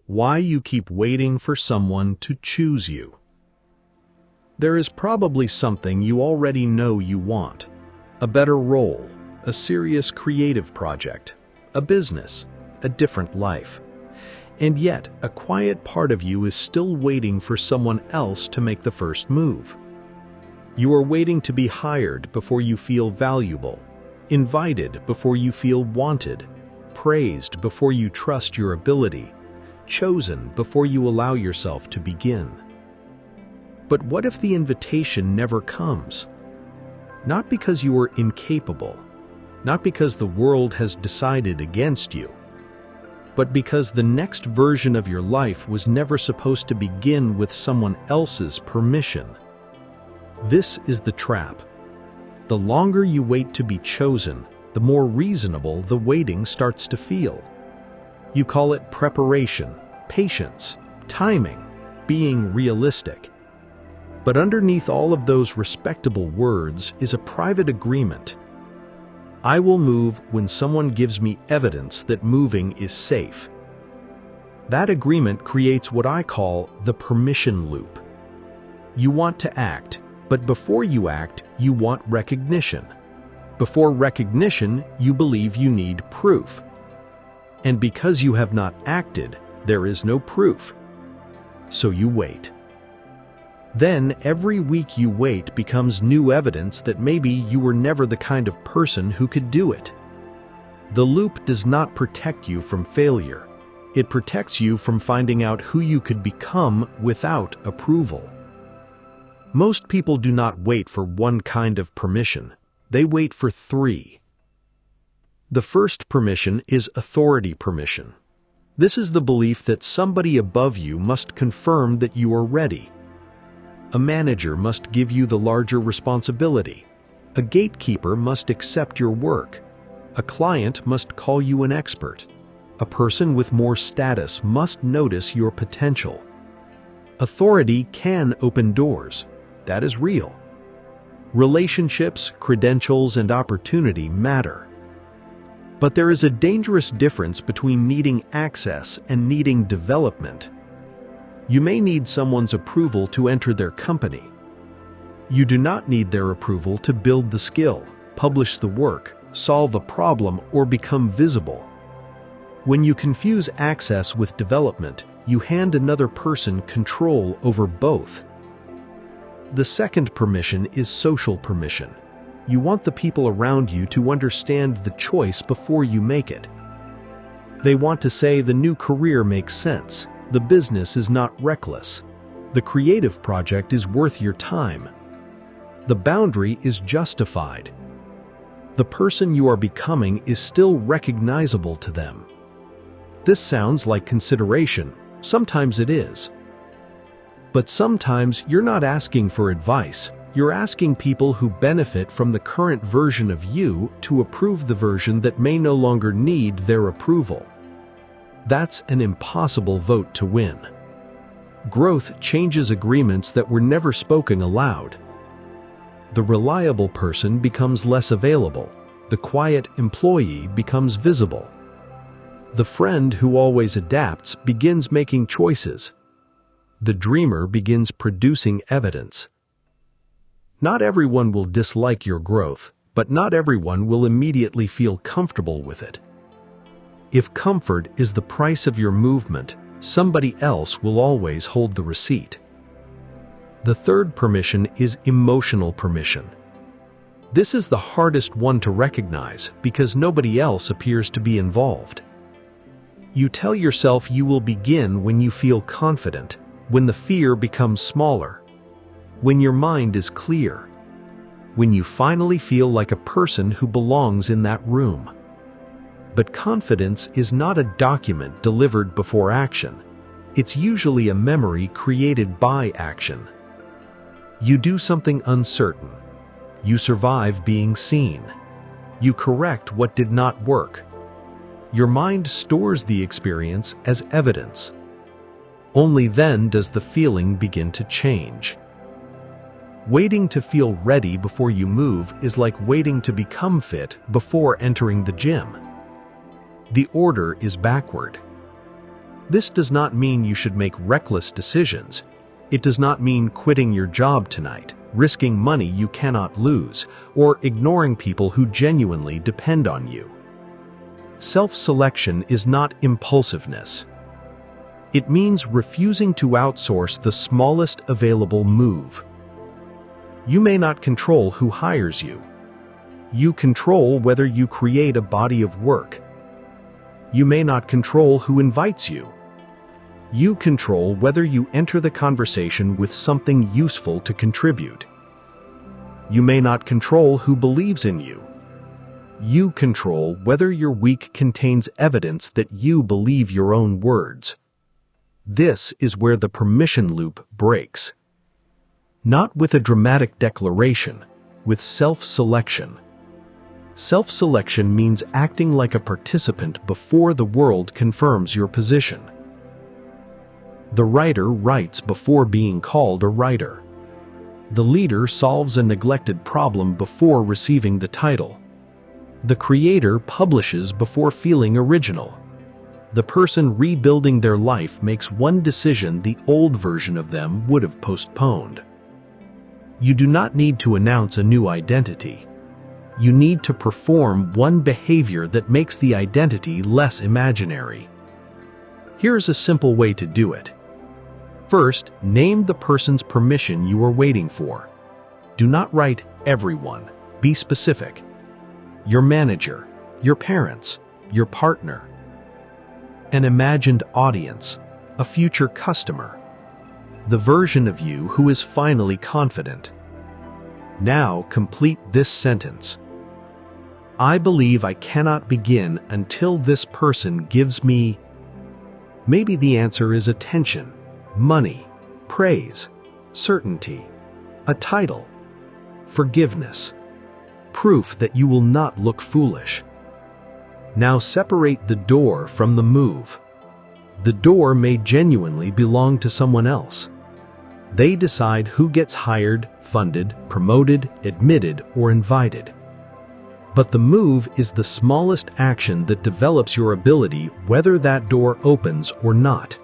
Why you keep waiting for someone to choose you. There is probably something you already know you want. A better role, a serious creative project, a business, a different life. And yet, a quiet part of you is still waiting for someone else to make the first move. You are waiting to be hired before you feel valuable, invited before you feel wanted, praised before you trust your ability, chosen before you allow yourself to begin. But what if the invitation never comes? Not because you are incapable, not because the world has decided against you, but because the next version of your life was never supposed to begin with someone else's permission. This is the trap. The longer you wait to be chosen, the more reasonable the waiting starts to feel. You call it preparation, patience, timing, being realistic. But underneath all of those respectable words is a private agreement. I will move when someone gives me evidence that moving is safe. That agreement creates what I call the permission loop. You want to act, but before you act, you want recognition. Before recognition, you believe you need proof. And because you have not acted, there is no proof. So you wait. Then every week you wait becomes new evidence that maybe you were never the kind of person who could do it. The loop does not protect you from failure. It protects you from finding out who you could become without approval. Most people do not wait for one kind of permission. They wait for three. The first permission is authority permission. This is the belief that somebody above you must confirm that you are ready. A manager must give you the larger responsibility. A gatekeeper must accept your work. A client must call you an expert. A person with more status must notice your potential. Authority can open doors. That is real. Relationships, credentials, and opportunity matter. But there is a dangerous difference between needing access and needing development. You may need someone's approval to enter their company. You do not need their approval to build the skill, publish the work, solve a problem, or become visible. When you confuse access with development, you hand another person control over both. The second permission is social permission. You want the people around you to understand the choice before you make it. They want to say the new career makes sense. The business is not reckless. The creative project is worth your time. The boundary is justified. The person you are becoming is still recognizable to them. This sounds like consideration. Sometimes it is. But sometimes you're not asking for advice. You're asking people who benefit from the current version of you to approve the version that may no longer need their approval. That's an impossible vote to win. Growth changes agreements that were never spoken aloud. The reliable person becomes less available. The quiet employee becomes visible. The friend who always adapts begins making choices. The dreamer begins producing evidence. Not everyone will dislike your growth, but not everyone will immediately feel comfortable with it. If comfort is the price of your movement, somebody else will always hold the receipt. The third permission is emotional permission. This is the hardest one to recognize because nobody else appears to be involved. You tell yourself you will begin when you feel confident, when the fear becomes smaller, when your mind is clear, when you finally feel like a person who belongs in that room. But confidence is not a document delivered before action. It's usually a memory created by action. You do something uncertain. You survive being seen. You correct what did not work. Your mind stores the experience as evidence. Only then does the feeling begin to change. Waiting to feel ready before you move is like waiting to become fit before entering the gym. The order is backward. This does not mean you should make reckless decisions. It does not mean quitting your job tonight, risking money you cannot lose, or ignoring people who genuinely depend on you. Self-selection is not impulsiveness. It means refusing to outsource the smallest available move. You may not control who hires you. You control whether you create a body of work. You may not control who invites you. You control whether you enter the conversation with something useful to contribute. You may not control who believes in you. You control whether your week contains evidence that you believe your own words. This is where the permission loop breaks. Not with a dramatic declaration, with self-selection. Self-selection means acting like a participant before the world confirms your position. The writer writes before being called a writer. The leader solves a neglected problem before receiving the title. The creator publishes before feeling original. The person rebuilding their life makes one decision the old version of them would have postponed. You do not need to announce a new identity. You need to perform one behavior that makes the identity less imaginary. Here's a simple way to do it. First, name the person's permission you are waiting for. Do not write everyone. Be specific. Your manager, your parents, your partner. An imagined audience, a future customer. The version of you who is finally confident. Now complete this sentence. I believe I cannot begin until this person gives me. Maybe the answer is attention, money, praise, certainty, a title, forgiveness, proof that you will not look foolish. Now separate the door from the move. The door may genuinely belong to someone else. They decide who gets hired, funded, promoted, admitted, or invited. But the move is the smallest action that develops your ability whether that door opens or not.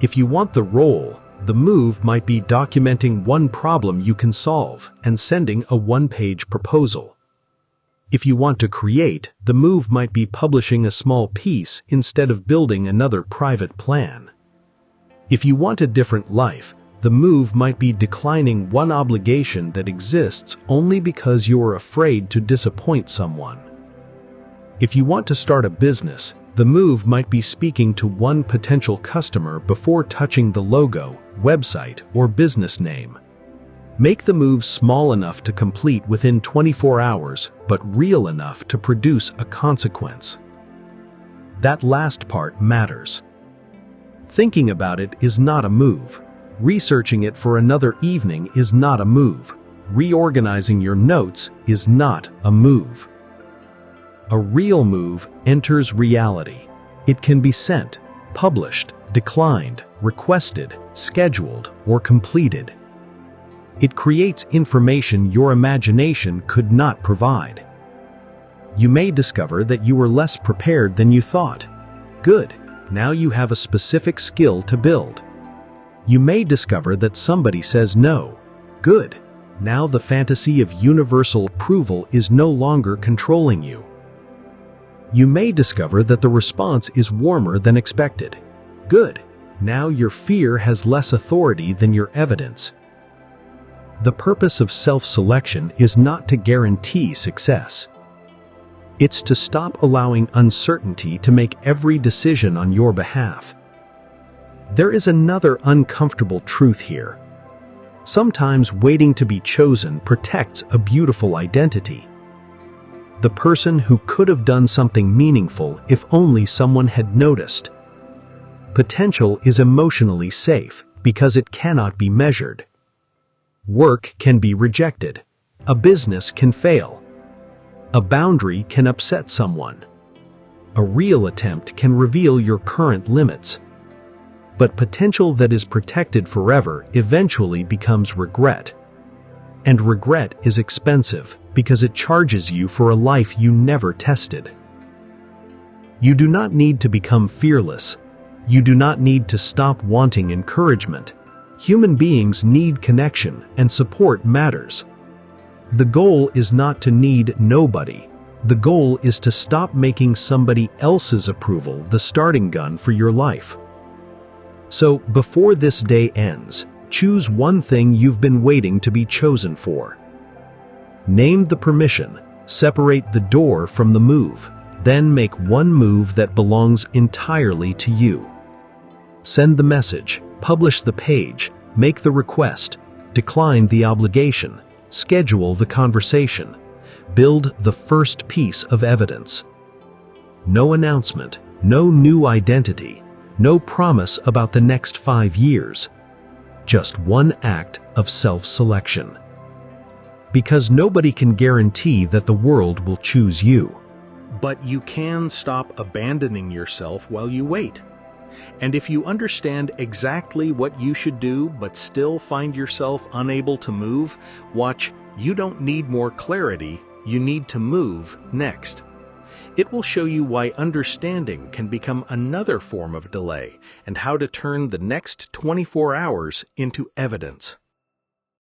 If you want the role, the move might be documenting one problem you can solve and sending a one-page proposal. If you want to create, the move might be publishing a small piece instead of building another private plan. If you want a different life, the move might be declining one obligation that exists only because you are afraid to disappoint someone. If you want to start a business, the move might be speaking to one potential customer before touching the logo, website, or business name. Make the move small enough to complete within 24 hours, but real enough to produce a consequence. That last part matters. Thinking about it is not a move. Researching it for another evening is not a move. Reorganizing your notes is not a move. A real move enters reality. It can be sent, published, declined, requested, scheduled, or completed. It creates information your imagination could not provide. You may discover that you were less prepared than you thought. Good, now you have a specific skill to build. You may discover that somebody says no. Good, now the fantasy of universal approval is no longer controlling you. You may discover that the response is warmer than expected. Good, now your fear has less authority than your evidence. The purpose of self-selection is not to guarantee success. It's to stop allowing uncertainty to make every decision on your behalf. There is another uncomfortable truth here. Sometimes waiting to be chosen protects a beautiful identity. The person who could have done something meaningful if only someone had noticed. Potential is emotionally safe because it cannot be measured. Work can be rejected. A business can fail. A boundary can upset someone. A real attempt can reveal your current limits. But potential that is protected forever eventually becomes regret. And regret is expensive because it charges you for a life you never tested. You do not need to become fearless. You do not need to stop wanting encouragement. Human beings need connection, and support matters. The goal is not to need nobody. The goal is to stop making somebody else's approval the starting gun for your life. So, before this day ends, choose one thing you've been waiting to be chosen for. Name the permission, separate the door from the move, then make one move that belongs entirely to you. Send the message, publish the page, make the request, decline the obligation, schedule the conversation, build the first piece of evidence. No announcement, no new identity, no promise about the next 5 years. Just one act of self-selection. Because nobody can guarantee that the world will choose you. But you can stop abandoning yourself while you wait. And if you understand exactly what you should do but still find yourself unable to move, watch, you don't need more clarity, you need to move next. It will show you why understanding can become another form of delay and how to turn the next 24 hours into evidence.